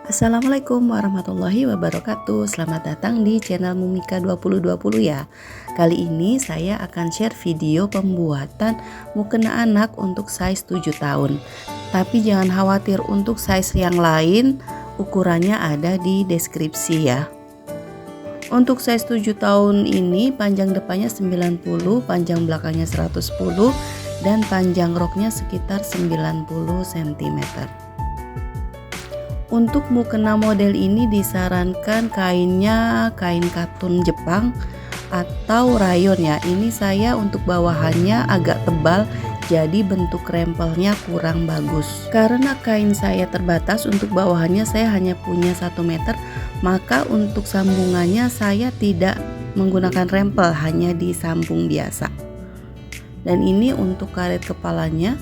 Assalamualaikum warahmatullahi wabarakatuh. Selamat datang di channel Mumika 2020 ya. Kali ini saya akan share video pembuatan mukena anak untuk size 7 tahun. Tapi jangan khawatir, untuk size yang lain ukurannya ada di deskripsi ya. Untuk size 7 tahun ini panjang depannya 90, panjang belakangnya 110 dan panjang roknya sekitar 90 cm. Untuk mukena model ini disarankan kainnya kain katun Jepang atau rayon ya. Ini saya untuk bawahannya agak tebal, jadi bentuk rempelnya kurang bagus. Karena kain saya terbatas, untuk bawahannya saya hanya punya 1 meter, maka untuk sambungannya saya tidak menggunakan rempel, hanya disambung biasa. Dan ini untuk karet kepalanya.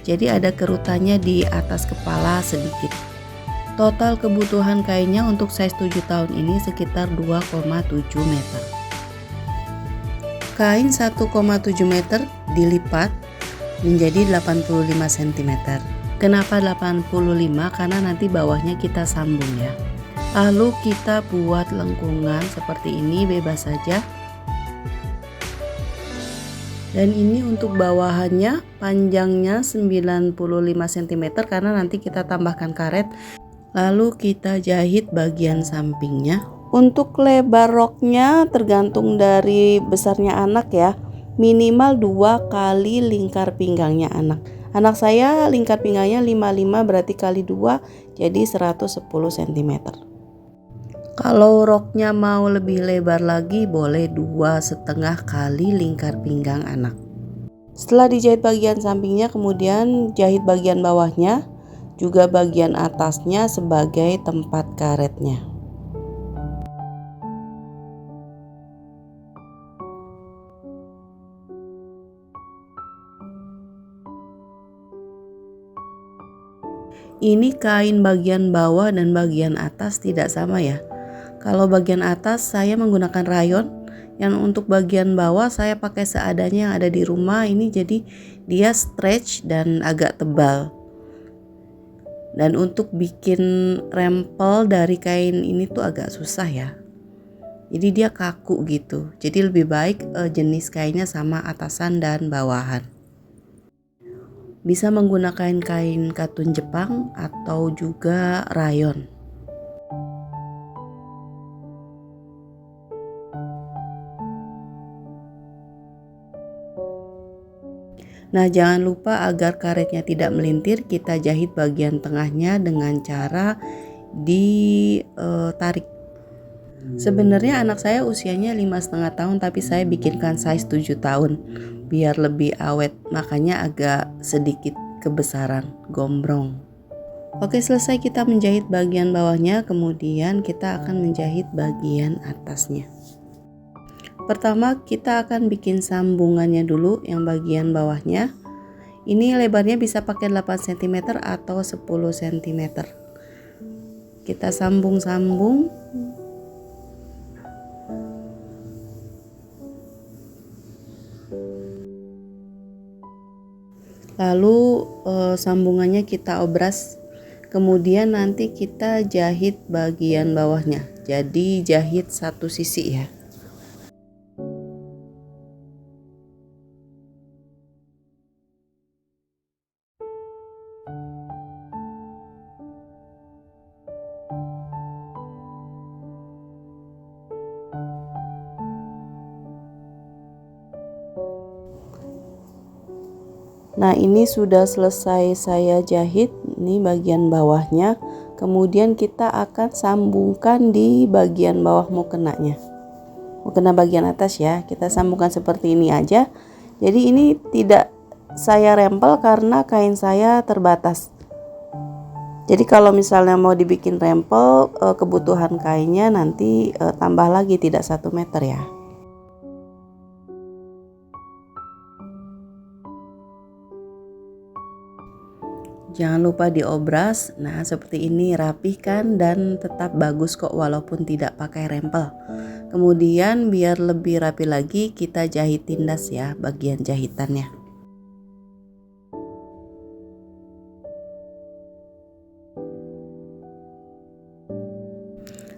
Jadi ada kerutannya di atas kepala sedikit. Total kebutuhan kainnya untuk size 7 tahun ini sekitar 2,7 meter. Kain 1,7 meter dilipat menjadi 85 cm. Kenapa 85? Karena nanti bawahnya kita sambung ya. Lalu kita buat lengkungan seperti ini, bebas saja. Dan ini untuk bawahannya panjangnya 95 cm karena nanti kita tambahkan karet. Lalu kita jahit bagian sampingnya. Untuk lebar roknya tergantung dari besarnya anak ya. Minimal 2 kali lingkar pinggangnya anak. Anak saya lingkar pinggangnya 55, berarti kali 2 jadi 110 cm. Kalau roknya mau lebih lebar lagi, boleh 2,5 kali lingkar pinggang anak. Setelah dijahit bagian sampingnya, kemudian jahit bagian bawahnya, juga bagian atasnya sebagai tempat karetnya. Ini kain bagian bawah dan bagian atas tidak sama ya. Kalau bagian atas saya menggunakan rayon, yang untuk bagian bawah saya pakai seadanya yang ada di rumah. Ini jadi dia stretch dan agak tebal. Dan untuk bikin rempel dari kain ini tuh agak susah ya. Jadi dia kaku gitu. Jadi lebih baik jenis kainnya sama atasan dan bawahan. Bisa menggunakan kain katun Jepang atau juga rayon. Nah, jangan lupa agar karetnya tidak melintir, kita jahit bagian tengahnya dengan cara ditarik. Sebenarnya anak saya usianya 5,5 tahun, tapi saya bikinkan size 7 tahun biar lebih awet, makanya agak sedikit kebesaran, gombrong. Oke, selesai kita menjahit bagian bawahnya, kemudian kita akan menjahit bagian atasnya. Pertama kita akan bikin sambungannya dulu yang bagian bawahnya. Ini lebarnya bisa pakai 8 cm atau 10 cm. Kita sambung-sambung. Lalu sambungannya kita obras. Kemudian nanti kita jahit bagian bawahnya. Jadi jahit satu sisi ya. Nah, ini sudah selesai saya jahit, ini bagian bawahnya. Kemudian kita akan sambungkan di bagian bawah mukenanya. Mukena bagian atas ya, kita sambungkan seperti ini aja. Jadi ini tidak saya rempel karena kain saya terbatas. Jadi kalau misalnya mau dibikin rempel, kebutuhan kainnya nanti tambah lagi, tidak 1 meter ya. Jangan lupa diobras. Nah, seperti ini rapih kan dan tetap bagus kok walaupun tidak pakai rempel. Kemudian biar lebih rapi lagi kita jahit tindas ya bagian jahitannya.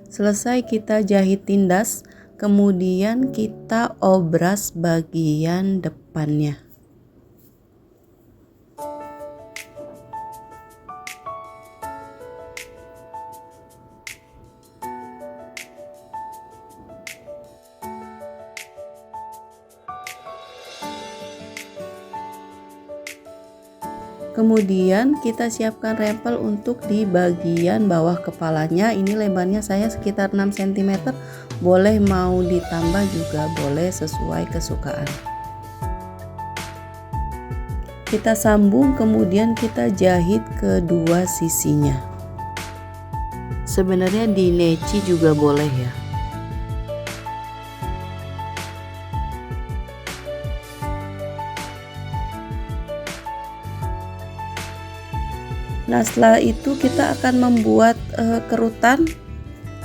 Selesai kita jahit tindas, kemudian kita obras bagian depannya. Kemudian kita siapkan rempel untuk di bagian bawah kepalanya. Ini lebarnya saya sekitar 6 cm. Boleh mau ditambah juga boleh, sesuai kesukaan. Kita sambung, kemudian kita jahit kedua sisinya. Sebenarnya di leci juga boleh ya. Nah, setelah itu kita akan membuat kerutan.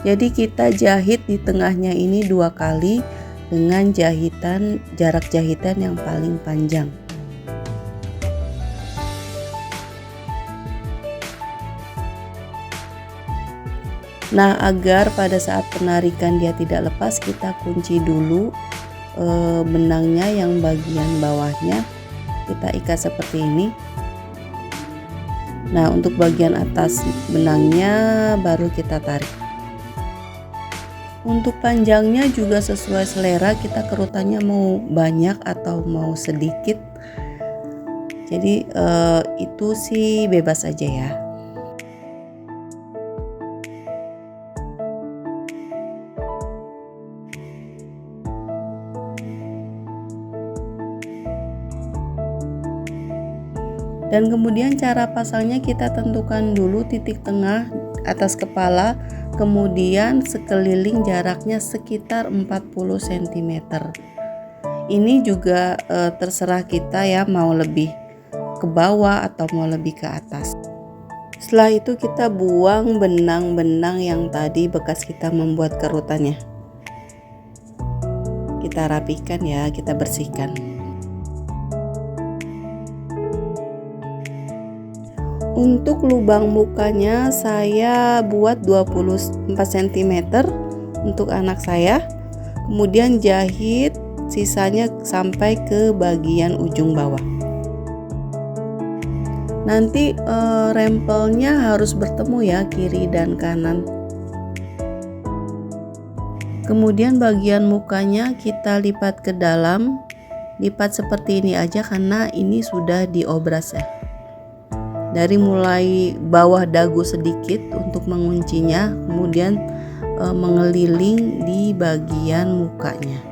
Jadi kita jahit di tengahnya ini 2 kali dengan jarak jahitan yang paling panjang. Nah, agar pada saat penarikan dia tidak lepas, kita kunci dulu benangnya yang bagian bawahnya. Kita ikat seperti ini. Nah, untuk bagian atas benangnya baru kita tarik. Untuk panjangnya juga sesuai selera, kita kerutannya mau banyak atau mau sedikit. Jadi itu sih bebas aja ya. Dan kemudian cara pasangnya kita tentukan dulu titik tengah atas kepala, kemudian sekeliling jaraknya sekitar 40 cm. Ini juga terserah kita ya, mau lebih ke bawah atau mau lebih ke atas. Setelah itu kita buang benang-benang yang tadi bekas kita membuat kerutannya. Kita rapikan ya, kita bersihkan. Untuk lubang mukanya saya buat 24 cm untuk anak saya. Kemudian jahit sisanya sampai ke bagian ujung bawah. Nanti rempelnya harus bertemu ya, kiri dan kanan. Kemudian bagian mukanya kita lipat ke dalam. Lipat seperti ini aja karena ini sudah diobras ya. Dari mulai bawah dagu sedikit untuk menguncinya, kemudian mengeliling di bagian mukanya.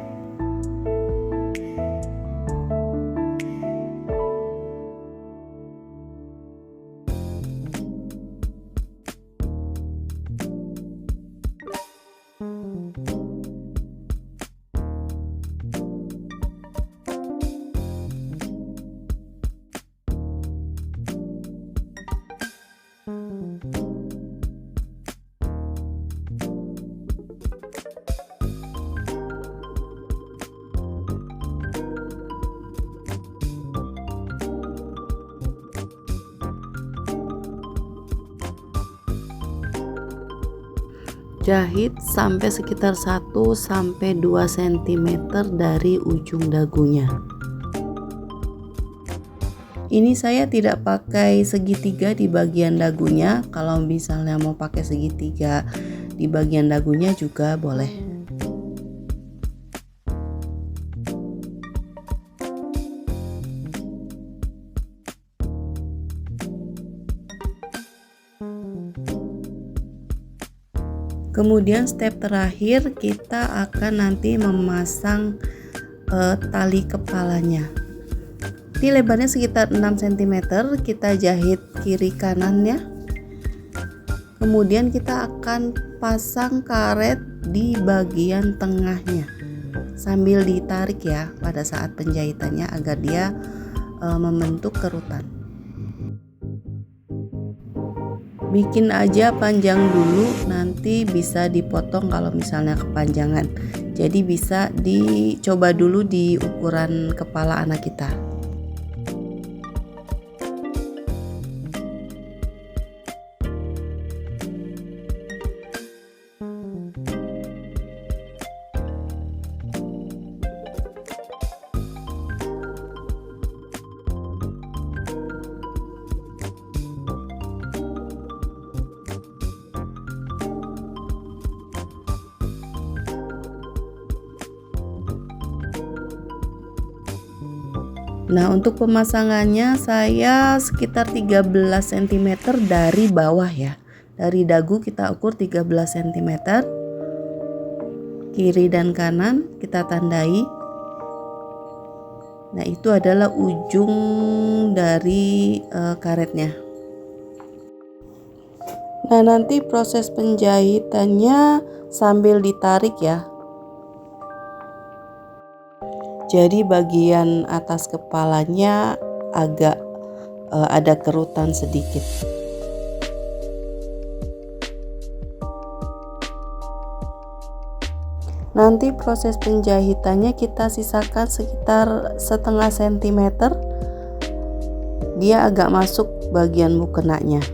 Jahit sampai sekitar 1 sampai 2 cm dari ujung dagunya. Ini saya tidak pakai segitiga di bagian dagunya. Kalau misalnya mau pakai segitiga di bagian dagunya juga boleh. Kemudian step terakhir kita akan nanti memasang tali kepalanya. Ini lebarnya sekitar 6 cm, kita jahit kiri kanannya. Kemudian kita akan pasang karet di bagian tengahnya sambil ditarik ya pada saat penjahitannya agar dia membentuk kerutan. Bikin aja panjang dulu, nanti bisa dipotong kalau misalnya kepanjangan. Jadi bisa dicoba dulu di ukuran kepala anak kita. Nah, untuk pemasangannya saya sekitar 13 cm dari bawah ya. Dari dagu kita ukur 13 cm. Kiri dan kanan kita tandai. Nah, itu adalah ujung dari karetnya. Nah, nanti proses penjahitannya sambil ditarik ya. Jadi bagian atas kepalanya agak ada kerutan sedikit. Nanti proses penjahitannya kita sisakan sekitar setengah sentimeter. Dia agak masuk bagian mukenanya.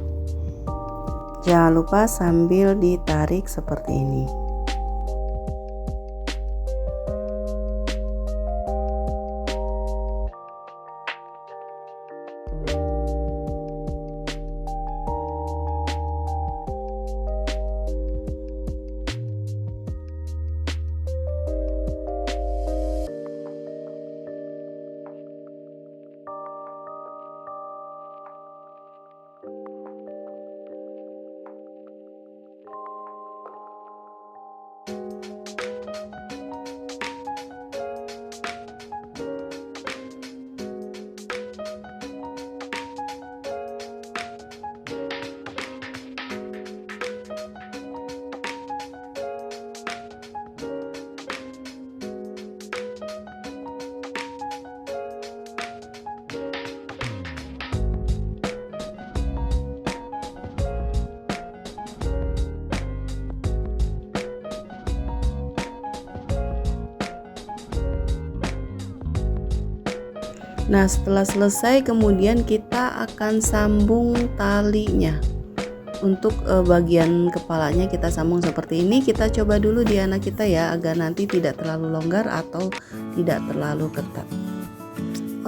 Jangan lupa sambil ditarik seperti ini. Nah, setelah selesai kemudian kita akan sambung talinya. Untuk bagian kepalanya kita sambung seperti ini. Kita coba dulu di anak kita ya, agar nanti tidak terlalu longgar atau tidak terlalu ketat.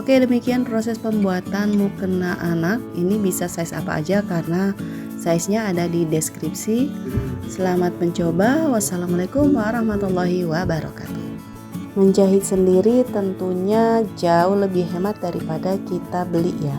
Oke, demikian proses pembuatan mukena anak. Ini bisa size apa aja karena size-nya ada di deskripsi. Selamat mencoba. Wassalamualaikum warahmatullahi wabarakatuh. Menjahit sendiri tentunya jauh lebih hemat daripada kita beli ya.